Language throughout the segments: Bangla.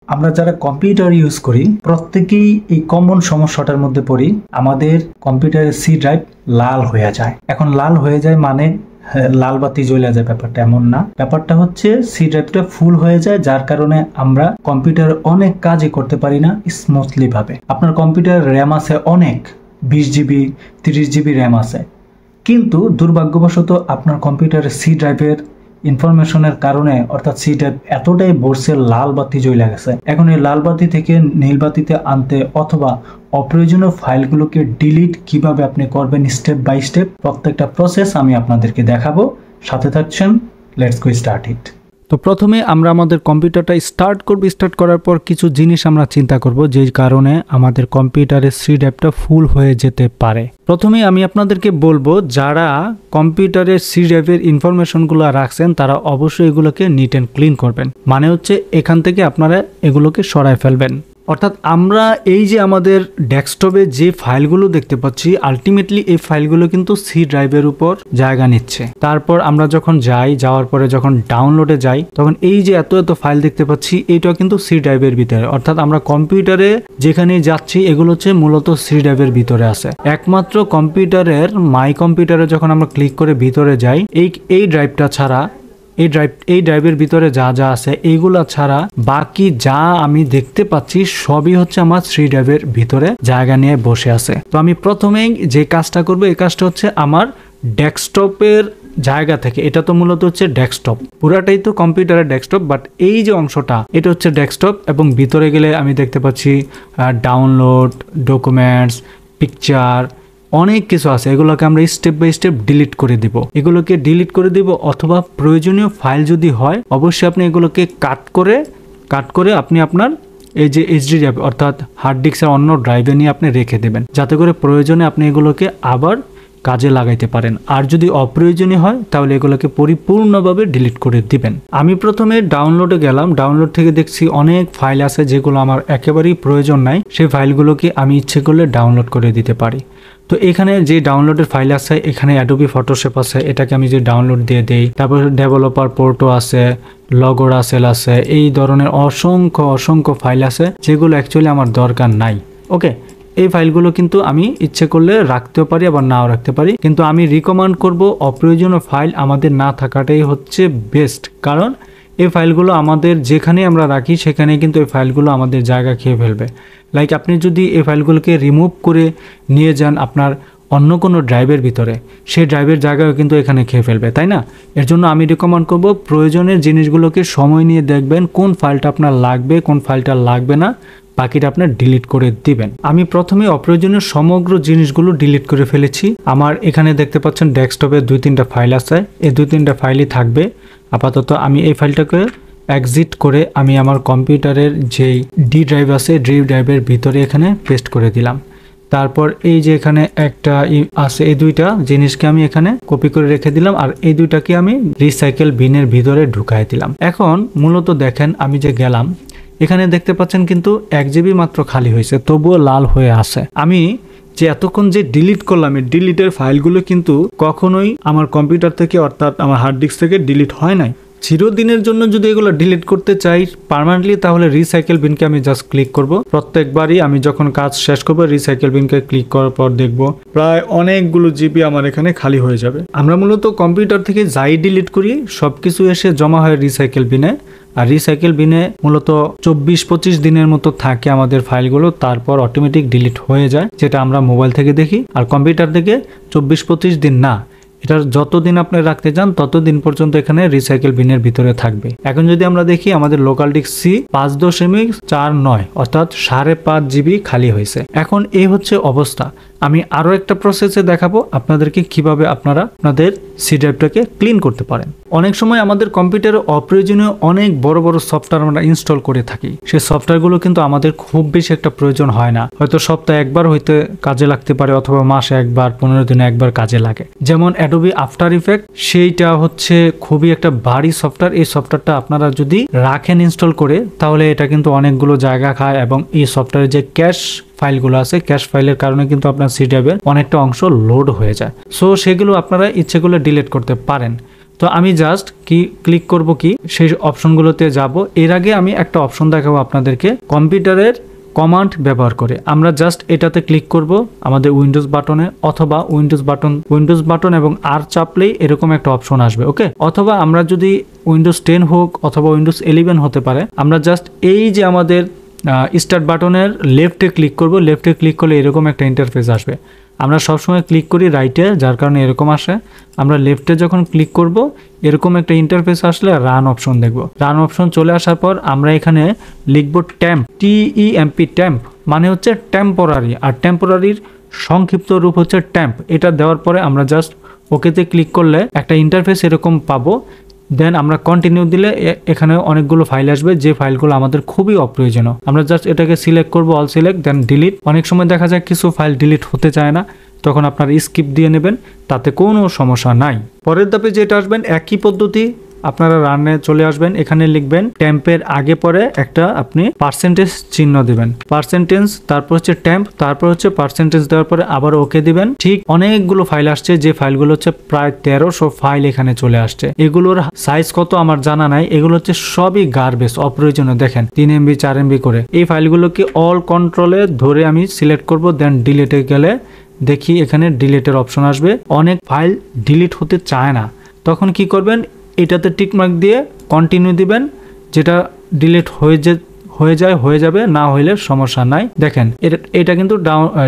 আমরা যারা কম্পিউটার ইউজ করি প্রত্যেকেই এই কমন সমস্যাটার মধ্যে পড়ি, আমাদের কম্পিউটারের সি ড্রাইভ লাল হয়ে যায়। এখন লাল হয়ে যায় মানে লাল বাতি জ্বলে যায়, ব্যাপারটা এমন না। ব্যাপারটা হচ্ছে সি ড্রাইভটা ফুল হয়ে যায়, যার কারণে আমরা কম্পিউটার অনেক কাজই করতে পারি না স্মুথলি ভাবে। আপনার কম্পিউটার র্যাম আছে অনেক, 20 জিবি 30 জিবি র্যাম আছে, কিন্তু দুর্ভাগ্যবশত আপনার কম্পিউটারের সি ড্রাইভের ইনফরমেশনের কারণে অর্থাৎ সি ড্রাইভ এতটাই ভরছে লাল বাতি জ্বলে গেছে। এখন এই লাল বাতি থেকে নীল বাতিতে আনতে অথবা অপ্রয়োজনীয় ফাইলগুলোকে ডিলিট কিভাবে আপনি করবেন স্টেপ বাই স্টেপ, প্রত্যেকটা প্রসেস আমি আপনাদেরকে দেখাবো। সাথে থাকছেন, লেটস গো স্টার্ট ইট। তো প্রথমে আমরা আমাদের কম্পিউটারটা স্টার্ট করব। স্টার্ট করার পর কিছু জিনিস আমরা চিন্তা করব যে কারণে আমাদের কম্পিউটারের সি ড্রাইভটা ফুল হয়ে যেতে পারে। প্রথমে আমি আপনাদেরকে বলবো, যারা কম্পিউটারের সি ড্রাইভের ইনফরমেশনগুলো রাখছেন তারা অবশ্যই এগুলোকে নিট অ্যান্ড ক্লিন করবেন। মানে হচ্ছে এখান থেকে আপনারা এগুলোকে সরায় ফেলবেন। অর্থাৎ আমরা এই যে আমাদের ডেস্কটপে যে ফাইলগুলো দেখতে পাচ্ছি, আলটিমেটলি এই ফাইলগুলো কিন্তু সি ড্রাইভের উপর জায়গা নিচ্ছে। তারপর আমরা যখন যাওয়ার পরে যখন ডাউনলোডে যাই, তখন এই যে এত এত ফাইল দেখতে পাচ্ছি, এইটা কিন্তু সি ড্রাইভের ভিতরে। অর্থাৎ আমরা কম্পিউটারে যেখানে যাচ্ছি এগুলো হচ্ছে মূলত সি ড্রাইভের ভিতরে আছে। একমাত্র কম্পিউটারের মাই কম্পিউটারে যখন আমরা ক্লিক করে ভিতরে যাই, এই ড্রাইভটা ছাড়া, এই ড্রাইভের ভিতরে যা যা আছে এইগুলা ছাড়া বাকি যা আমি দেখতে পাচ্ছি সবই হচ্ছে আমার সি ড্রাইভের ভিতরে জায়গা নিয়ে বসে আছে। তো আমি প্রথমেই যে কাজটা করব, এই কাজটা হচ্ছে আমার ডেস্কটপের জায়গা থেকে, এটা তো মূলত হচ্ছে ডেস্কটপ, পুরাটাই তো কম্পিউটারের ডেস্কটপ, বাট এই যে অংশটা এটা হচ্ছে ডেস্কটপ। এবং ভিতরে গেলে আমি দেখতে পাচ্ছি ডাউনলোড, ডকুমেন্টস, পিকচার, অনেক কিছু আছে। এগুলোকে আমরা স্টেপ বাই স্টেপ ডিলিট করে দিব। এগুলোকে ডিলিট করে দিব, অথবা প্রয়োজনীয় ফাইল যদি হয় অবশ্যই আপনি এগুলোকে কাট করে আপনি আপনার এই যে এইচডি ড্রাইভ অর্থাৎ হার্ড ডিস্কের অন্য ড্রাইভে নিয়ে আপনি রেখে দেবেন, যাতে করে প্রয়োজনে আপনি এগুলোকে আবার কাজে লাগাইতে পারেন। আর যদি অপ্রয়োজনীয় হয় তাহলে এগুলোকে পরিপূর্ণভাবে ডিলিট করে দিবেন। আমি প্রথমে ডাউনলোডে গেলাম। ডাউনলোড থেকে দেখছি অনেক ফাইল আছে যেগুলো আমার একেবারেই প্রয়োজন নাই, সেই ফাইলগুলোকে আমি ইচ্ছে করলে ডাউনলোড করে দিতে পারি। তো এখানে যে ডাউনলোডের ফাইল আছে, এখানে অ্যাডোবি ফটোশপ আছে, এটাকে আমি যে ডাউনলোড দিয়ে দেই। তারপর ডেভেলপার পোর্টও আছে, লগোরা সেল আছে, এই ধরনের অসংখ্য ফাইল আছে যেগুলো অ্যাকচুয়ালি আমার দরকার নাই। ওকে, এই ফাইলগুলো কিন্তু আমি ইচ্ছে করলে রাখতেও পারি আবার নাও রাখতে পারি, কিন্তু আমি রিকমেন্ড করব অপ্রয়োজনীয় ফাইল আমাদের না থাকাটাই হচ্ছে বেস্ট। কারণ এই ফাইলগুলো আমাদের যেখানে আমরা রাখি সেখানে কিন্তু এই ফাইলগুলো আমাদের জায়গা খেয়ে ফেলবে। লাইক আপনি যদি এই ফাইলগুলোকে রিমুভ করে নিয়ে যান আপনার অন্য কোনো ড্রাইভের ভিতরে, সেই ড্রাইভের জায়গাও কিন্তু এখানে খেয়ে ফেলবে, তাই না? এর জন্য আমি রিকমেন্ড করব প্রয়োজনের জিনিসগুলোকে সময় নিয়ে দেখবেন কোন ফাইলটা আপনার লাগবে, কোন ফাইলটা লাগবে না, বাকিটা আপনার ডিলিট করে দিবেন। আমি প্রথমে অপ্রয়োজনীয় সমগ্র জিনিসগুলো ডিলিট করে ফেলেছি। আমার এখানে দেখতে পাচ্ছেন ডেস্কটপে 2-3টা ফাইল আছে, এই 2-3টা ফাইলই থাকবে আপাতত। আমি এই ফাইলটাকে এক্সিট করে আমি আমার কম্পিউটারের যেই ডি ড্রাইভ আছে, ডি ড্রাইভের ভিতরে এখানে পেস্ট করে দিলাম। তারপর এই যে এখানে একটা আছে, এই দুইটা জিনিসকে আমি এখানে কপি করে রেখে দিলাম, আর এই দুইটাকে আমি রিসাইকেল বিনের ভিতরে ঢুকাই দিলাম। এখন মূলত দেখেন আমি যে গেলাম, এখানে দেখতে পাচ্ছেন কিন্তু 1 জিবি মাত্র খালি হয়েছে, তবুও লাল হয়ে আছে। আমি যে এতক্ষণ যে ডিলিট করলাম, এই ডিলিটের ফাইলগুলো কিন্তু কখনোই আমার কম্পিউটার থেকে অর্থাৎ আমার হার্ড ডিস্ক থেকে ডিলিট হয় নাই। চিরদিনের জন্য যদি এগুলো ডিলিট করতে চাই পার্মানেন্টলি, তাহলে রিসাইকেল বিনকে আমি জাস্ট ক্লিক করব। প্রত্যেকবারই আমি যখন কাজ শেষ করব রিসাইকেল বিনকে ক্লিক করার পর দেখব প্রায় অনেকগুলো জিবি আমার এখানে খালি হয়ে যাবে। আমরা মূলত কম্পিউটার থেকে যাই ডিলিট করি সবকিছু এসে জমা হয় রিসাইকেল বিনে, আর রিসাইকেল বিনে মূলত 24-25 দিনের মতো থাকে আমাদের ফাইলগুলো, তারপর অটোমেটিক ডিলিট হয়ে যায়, যেটা আমরা মোবাইল থেকে দেখি। আর কম্পিউটার থেকে 24-25 দিন না, এটার যতদিন আপনি রাখতে চান ততদিন পর্যন্ত এখানে রিসাইকেল বিনের ভিতরে থাকবে। এখন যদি আমরা দেখি আমাদের লোকাল ডিস্ক সি 5.49 অর্থাৎ 5.5 জিবি খালি হয়েছে। এখন এই হচ্ছে অবস্থা। আমি আরো একটা প্রসেসে দেখাবো আপনাদেরকে কিভাবে আপনারা আপনাদের সি ড্রাইভটাকে ক্লিন করতে পারেন। অনেক সময় আমাদের কম্পিউটারে অপ্রয়োজনীয় অনেক বড় বড় সফটওয়্যার আমরা ইনস্টল করে থাকি, সেই সফটওয়্যারগুলো কিন্তু আমাদের খুব বেশি একটা প্রয়োজন হয় না। হয়তো সপ্তাহে একবার হইতে কাজে লাগতে পারে, অথবা মাসে একবার, 15 দিনে একবার কাজে লাগে। যেমন অ্যাডোবি আফটার ইফেক্ট, সেইটা হচ্ছে খুবই একটা ভারী সফটওয়্যার। এই সফটওয়্যারটা আপনারা যদি রাখেন ইনস্টল করে, তাহলে এটা কিন্তু অনেকগুলো জায়গা খায়, এবং এই সফটওয়্যারের যে ক্যাশ ফাইলগুলো আছে, ক্যাশ ফাইলের কারণে কিন্তু আপনার সি ড্রাইভের অনেকটা অংশ লোড হয়ে যায়। সো সেগুলো আপনারা ইচ্ছে করলে ডিলিট করতে পারেন। তো আমি জাস্ট কি ক্লিক করব কি সেই অপশনগুলোতে যাব। এর আগে আমি একটা অপশন দেখাবো আপনাদেরকে কম্পিউটারের কমান্ড ব্যবহার করে। আমরা জাস্ট এটাতে ক্লিক করব আমাদের উইন্ডোজ বাটনে, অথবা উইন্ডোজ বাটন এবং আর চাপলেই এরকম একটা অপশন আসবে। ওকে, অথবা আমরা যদি উইন্ডোজ 10 হোক অথবা উইন্ডোজ 11 হতে পারে, আমরা জাস্ট এই যে আমাদের স্টার্ট বাটনের লেফটে ক্লিক করব। লেফটে ক্লিক করলে এরকম একটা ইন্টারফেস আসবে। আমরা সবসময় ক্লিক করি রাইটে, যার কারণে এরকম আসে। আমরা লেফটে যখন ক্লিক করব এরকম একটা ইন্টারফেস আসলে রান অপশন দেখব। রান অপশন চলে আসার পর আমরা এখানে লিখব ট্যাম্প, TEMP, ট্যাম্প মানে হচ্ছে টেম্পোরারি, আর টেম্পোরারির সংক্ষিপ্ত রূপ হচ্ছে ট্যাম্প। এটা দেওয়ার পরে আমরা জাস্ট ওকেতে ক্লিক করলে একটা ইন্টারফেস এরকম পাবো। দেন আমরা কন্টিনিউ দিলে এখানে অনেকগুলো ফাইল আসবে, যে ফাইলগুলো আমাদের খুবই অপ্রয়োজনীয়। আমরা জাস্ট এটাকে সিলেক্ট করব, অল সিলেক্ট, দেন ডিলিট। অনেক সময় দেখা যায় কিছু ফাইল ডিলিট হতে চায় না, তখন আপনারা স্কিপ দিয়ে নেবেন, তাতে কোনো সমস্যা নাই। পরের ধাপে যেটা আসবেন একই পদ্ধতি, আপনারা রানে চলে আসবেন, এখানে লিখবেন ট্যাম্পের আগে পরে একটা আপনি পার্সেন্টেজ চিহ্ন দিবেন, পার্সেন্টেজ, তারপর হচ্ছে ট্যাম্প, তারপর হচ্ছে পার্সেন্টেজ দেওয়ার পরে আবার ওকে দিবেন। ঠিক অনেকগুলো ফাইল আসছে, যে ফাইলগুলো হচ্ছে প্রায় 1300 ফাইল এখানে চলে আসছে। এগুলোর সাইজ কত আমার জানা নাই, এগুলো হচ্ছে সবই গার্বেজ, অপ্রয়োজনীয়। দেখেন 3 MB 4 MB করে। এই ফাইলগুলোকে অল কন্ট্রোলে ধরে আমি সিলেক্ট করব, দেন ডিলিটে গেলে দেখি এখানে ডিলিটের অপশন আসবে। অনেক ফাইল ডিলিট হতে চায় না, তখন কি করবেন, এটাতে টিকমার্ক দিয়ে কন্টিনিউ দিবেন। যেটা ডিলিট হয়ে যাবে, না হইলে সমস্যা নাই। দেখেন এটা কিন্তু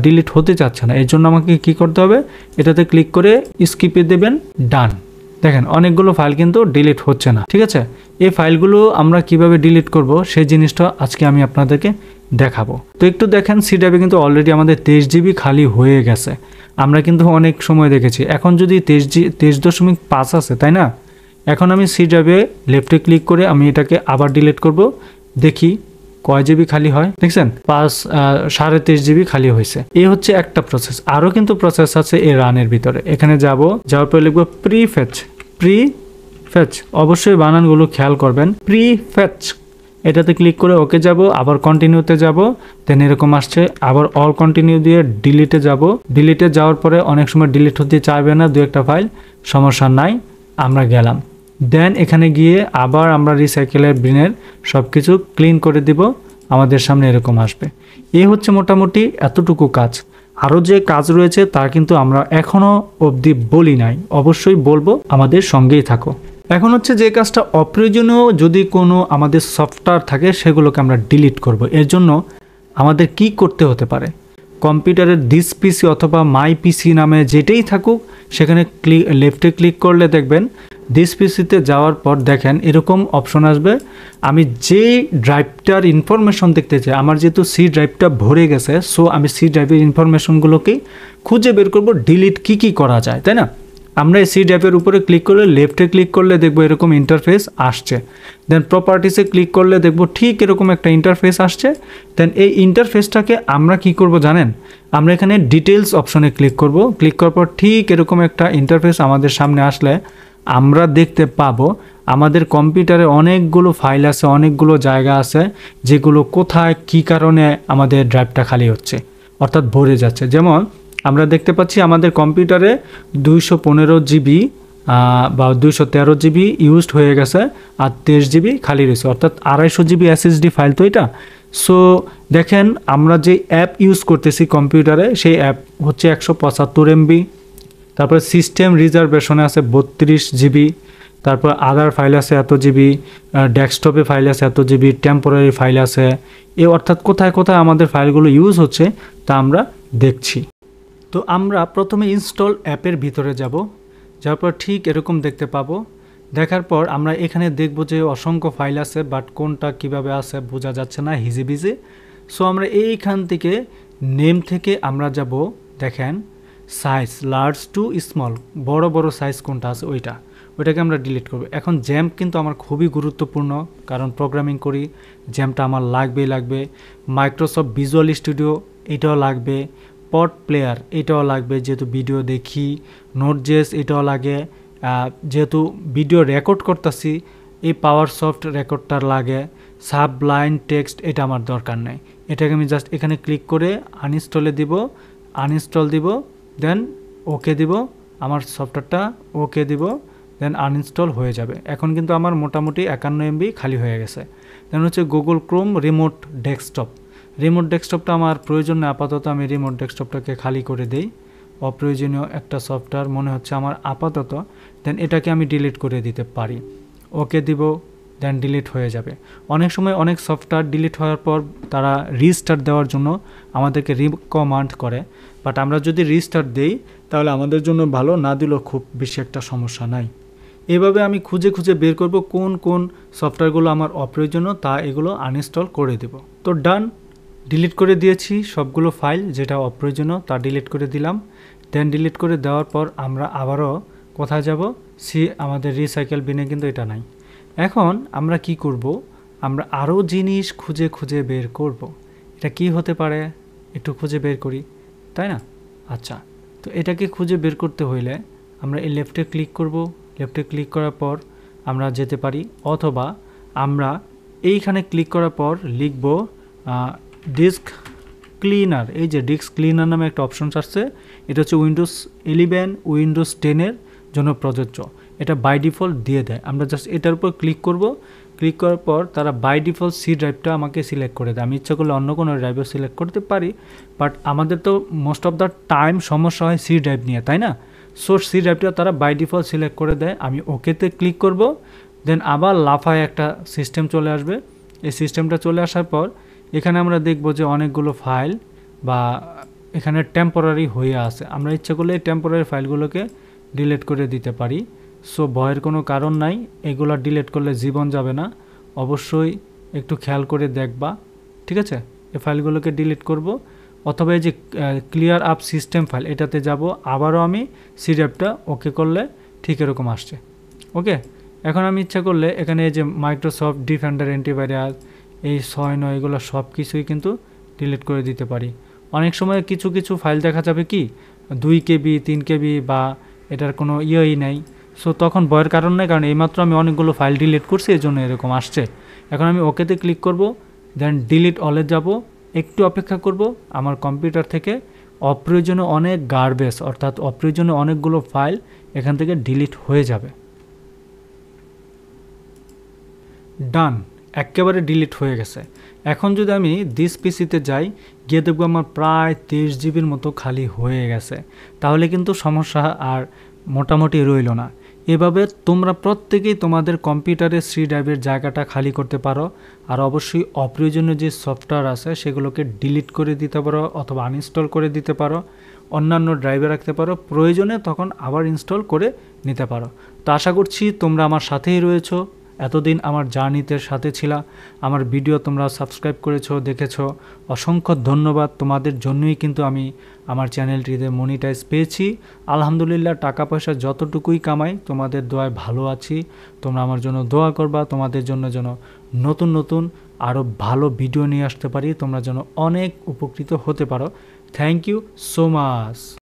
ডিলিট হতে চাচ্ছে না, এর জন্য আমাকে কি করতে হবে, এটাতে ক্লিক করে স্কিপে দেবেন, ডান। দেখেন অনেকগুলো ফাইল কিন্তু ডিলিট হচ্ছে না। ঠিক আছে, এই ফাইলগুলো আমরা কিভাবে ডিলিট করব সেই জিনিসটা আজকে আমি আপনাদেরকে দেখাবো। তো একটু দেখেন, সি ড্রাইভে কিন্তু অলরেডি আমাদের 23 GB খালি হয়ে গেছে। আমরা কিন্তু অনেক সময় দেখেছি, এখন যদি 23.5 আছে, তাই না? এখন আমি সি ড্রাইভে লেফটে ক্লিক করে আমি এটাকে আবার ডিলিট করব, দেখি কয় জিবি খালি হয়। দেখছেন 23.5 GB খালি হয়েছে। এই হচ্ছে একটা প্রসেস। আরও কিন্তু প্রসেস আছে এই রানের ভিতরে। এখানে যাওয়ার পরে লিখবো প্রিফেচ। অবশ্যই বানানগুলো খেয়াল করবেন, প্রিফেচ। এটাতে ক্লিক করে ওকে যাব, আবার কন্টিনিউতে যাব, দেন এরকম আসছে, আবার অল কন্টিনিউ দিয়ে ডিলিটে যাব। ডিলিটে যাওয়ার পরে অনেক সময় ডিলিট হতে চাইবে না, দু একটা ফাইল, সমস্যা নাই, আমরা গেলাম। দেন এখানে গিয়ে আবার আমরা রিসাইকেলের বিনের সব কিছু ক্লিন করে দিব, আমাদের সামনে এরকম আসবে। এই হচ্ছে মোটামুটি এতটুকু কাজ। আরও যে কাজ রয়েছে তা কিন্তু আমরা এখনও অবধি বলি নাই, অবশ্যই বলবো, আমাদের সঙ্গেই থাকো। এখন হচ্ছে যে কাজটা অপ্রয়োজনীয় যদি কোনো আমাদের সফটওয়্যার থাকে সেগুলোকে আমরা ডিলিট করব। এর জন্য আমাদের কি করতে হতে পারে, কম্পিউটারের দিস পিসি অথবা মাই পিসি নামে যেটাই থাকুক, সেখানে লেফটে ক্লিক করলে দেখবেন দিস পিসিতে যাওয়ার পর দেখেন এরকম অপশন আসবে। আমি যে ড্রাইভটার ইনফরমেশন দেখতে চাই, আমার যেহেতু সি ড্রাইভটা ভরে গেছে, সো আমি সি ড্রাইভের ইনফরমেশনগুলোকেই খুঁজে বের করব, ডিলিট কি করা যায়, তাই না? আমরা এই সি ড্রাইভের উপরে ক্লিক করলে, লেফটে ক্লিক করলে দেখবো এরকম ইন্টারফেস আসছে। দেন প্রপার্টিসে ক্লিক করলে দেখবো ঠিক এরকম একটা ইন্টারফেস আসছে। দেন এই ইন্টারফেসটাকে আমরা কি করব জানেন, আমরা এখানে ডিটেলস অপশনে ক্লিক করব। ক্লিক করার পর ঠিক এরকম একটা ইন্টারফেস আমাদের সামনে আসলে আমরা দেখতে পাবো আমাদের কম্পিউটারে অনেকগুলো ফাইল আছে, অনেকগুলো জায়গা আছে, যেগুলো কোথায় কি কারণে আমাদের ড্রাইভটা খালি হচ্ছে, অর্থাৎ ভরে যাচ্ছে। যেমন আমরা দেখতে পাচ্ছি আমাদের কম্পিউটারে 215 GB বা 213 GB ইউজড হয়ে গেছে, আর 23 GB খালি রয়েছে, অর্থাৎ 250 GB SSD ফাইল তো এটা। সো দেখেন আমরা যে অ্যাপ ইউজ করতেছি কম্পিউটারে, সেই অ্যাপ হচ্ছে 175 MB। তারপরে সিস্টেম রিজার্ভেশনে আছে 32 GB, তারপর আদার ফাইল আছে এত জিবি, ডেস্কটপে ফাইল আছে এত জিবি, টেম্পোরারি ফাইল আছে। অর্থাৎ কোথায় কোথায় আমাদের ফাইলগুলো ইউজ হচ্ছে তা আমরা দেখছি। তো আমরা প্রথমে ইনস্টল অ্যাপের ভিতরে যাওয়ার পর ঠিক এরকম দেখতে পাবো। দেখার পর আমরা এখানে দেখব যে অসংখ্য ফাইল আছে, বাট কোনটা কিভাবে আছে বোঝা যাচ্ছে না, হিজিবিজি। সো আমরা এইখান থেকে নেম থেকে আমরা যাব, দেখেন সাইজ লার্জ টু স্মল, বড় সাইজ কোনটা আছে ওইটাকে আমরা ডিলিট করব। এখন জ্যাম্প কিন্তু আমার খুবই গুরুত্বপূর্ণ, কারণ প্রোগ্রামিং করি, জ্যাম্পটা আমার লাগবে। মাইক্রোসফট ভিজুয়াল স্টুডিও এটাও লাগবে, পড প্লেয়ার এটাও লাগবে যেহেতু ভিডিও দেখি, নোটজেস এটাও লাগে যেহেতু ভিডিও রেকর্ড করতেছি, এই পাওয়ার সফট রেকর্ডটার লাগে, সাবলাইন টেক্সট এটা আমার দরকার নেই। এটাকে আমি জাস্ট এখানে ক্লিক করে আনইনস্টল দিব, দেন ওকে দিব, আমার সফটওয়্যারটা ওকে দিব, দেন আনইনস্টল হয়ে যাবে। এখন কিন্তু আমার মোটামুটি 51 MB খালি হয়ে গেছে। দেন হচ্ছে Google Chrome remote desktop. Remote ডেস্কটপটা আমার প্রয়োজন না, আপাতত আমি রিমোট ডেস্কটপটাকে খালি করে দেই। অপ্রয়োজনীয় একটা সফটওয়্যার মনে হচ্ছে আমার আপাতত। দেন এটাকে আমি ডিলিট করে দিতে পারি। ওকে দিব, দেন ডিলিট হয়ে যাবে। অনেক সময় অনেক সফটওয়্যার ডিলিট হওয়ার পর তারা রিস্টার্ট দেওয়ার জন্য আমাদেরকে রিকমান্ড করে, বাট আমরা যদি রিস্টার্ট দেই তাহলে আমাদের জন্য ভালো, না দিলেও খুব বেশি একটা সমস্যা নাই। এভাবে আমি খুঁজে খুঁজে বের করব কোন কোন সফটওয়্যারগুলো আমার অপ্রয়োজনীয়, তা এগুলো আনইনস্টল করে দেব। তো ডান, ডিলিট করে দিয়েছি সবগুলো ফাইল যেটা অপ্রয়োজনীয় তা ডিলিট করে দিলাম। দেন ডিলিট করে দেওয়ার পর আমরা আবারও কোথায় যাব, আমাদের রিসাইকেল বিনে কিন্তু এটা নাই। এখন আমরা কি করব, আমরা আরও জিনিস খুঁজে খুঁজে বের করব। এটা কি হতে পারে একটু খুঁজে বের করি, তাই না? আচ্ছা, তো এটাকে খুঁজে বের করতে হইলে আমরা এই লেফটে ক্লিক করব। লেফটে ক্লিক করার পর আমরা যেতে পারি, অথবা আমরা এইখানে ক্লিক করার পর লিখব ডিস্ক ক্লিনার। এই যে ডিস্ক ক্লিনার নামে একটা অপশন আসছে, এটা হচ্ছে উইন্ডোজ 11 উইন্ডোজ 10-এর জন্য প্রযোজ্য। এটা বাই ডিফল্ট দিয়ে দেয়। আমরা জাস্ট এটার উপর ক্লিক করব। ক্লিক করার পর তারা বাই ডিফল্ট সি ড্রাইভটা আমাকে সিলেক্ট করে দেয়। আমি ইচ্ছা করলে অন্য কোনো ড্রাইভও সিলেক্ট করতে পারি, বাট আমাদের তো মোস্ট অফ দ্য টাইম সমস্যা হয় সি ড্রাইভ নিয়ে, তাই না? সো সি ড্রাইভটা তারা বাই ডিফল্ট সিলেক্ট করে দেয়। আমি ওকেতে ক্লিক করব। দেন আবার লাফায় একটা সিস্টেম চলে আসবে। এই সিস্টেমটা চলে আসার পর এখানে আমরা দেখব যে অনেকগুলো ফাইল বা এখানে টেম্পোরারি হয়ে আছে। আমরা ইচ্ছা করলে এই টেম্পোরারি ফাইলগুলোকে ডিলিট করে দিতে পারি। সো ভয়ের কোনো কারণ নাই, এগুলো ডিলিট করলে জীবন যাবে না। অবশ্যই একটু খেয়াল করে দেখবা, ঠিক আছে? এই ফাইলগুলোকে ডিলিট করব, অথবা এই যে ক্লিয়ার আপ সিস্টেম ফাইল এটাতে যাব। আবারও আমি সি ড্রাইভটা ওকে করলে ঠিক এরকম আসছে। ওকে, এখন আমি ইচ্ছা করলে এখানে এই যে মাইক্রোসফট ডিফেন্ডার অ্যান্টিভাইরাস, এই 6.9 এগুলো সব কিছুই কিন্তু ডিলিট করে দিতে পারি। অনেক সময় কিছু কিছু ফাইল দেখা যাবে কি 2 KB 3 KB বা এটার কোনো ইয়েই নাই। সো তখন ভয়ের কারণ নেই, কারণ এইমাত্র আমি অনেকগুলো ফাইল ডিলিট করছি, এই জন্য এরকম আসছে। এখন আমি ওকেতে ক্লিক করব, দেন ডিলিট অলে যাব। একটু অপেক্ষা করব, আমার কম্পিউটার থেকে অপ্রয়োজনীয় অনেক গার্বেজ অর্থাৎ অপ্রয়োজনীয় অনেকগুলো ফাইল এখান থেকে ডিলিট হয়ে যাবে। ডান, একেবারে ডিলিট হয়ে গেছে। এখন যদি আমি দিস পিসিতে যাই, গিয়ে দেখবো আমার প্রায় 23 GBর মতো খালি হয়ে গেছে। তাহলে কিন্তু সমস্যা আর মোটামুটি রইল না। এভাবে তোমরা প্রত্যেকেই তোমাদের কম্পিউটারের সি ড্রাইভের জায়গাটা খালি করতে পারো। আর অবশ্যই অপ্রয়োজনীয় যে সফটওয়্যার আছে সেগুলোকে ডিলিট করে দিতে পারো অথবা আনইনস্টল করে দিতে পারো, অন্যান্য ড্রাইভে রাখতে পারো, প্রয়োজনে তখন আবার ইনস্টল করে নিতে পারো। তো আশা করছি তোমরা আমার সাথেই রয়েছো, এতদিন আমার জার্নিতে সাথে ছিলা, আমার ভিডিও তোমরা সাবস্ক্রাইব করেছো, দেখেছো। অসংখ্য ধন্যবাদ, তোমাদের জন্যই কিন্তু আমি আমার চ্যানেলটিতে মনিটাইজ পেয়েছি। আলহামদুলিল্লাহ, টাকা পয়সা যতটুকুই কামাই তোমাদের দোয়ায় ভালো আছি। তোমরা আমার জন্য দোয়া করবা, তোমাদের জন্য যেন নতুন নতুন আরও ভালো ভিডিও নিয়ে আসতে পারি, তোমরা যেন অনেক উপকৃত হতে পারো। Thank you so much.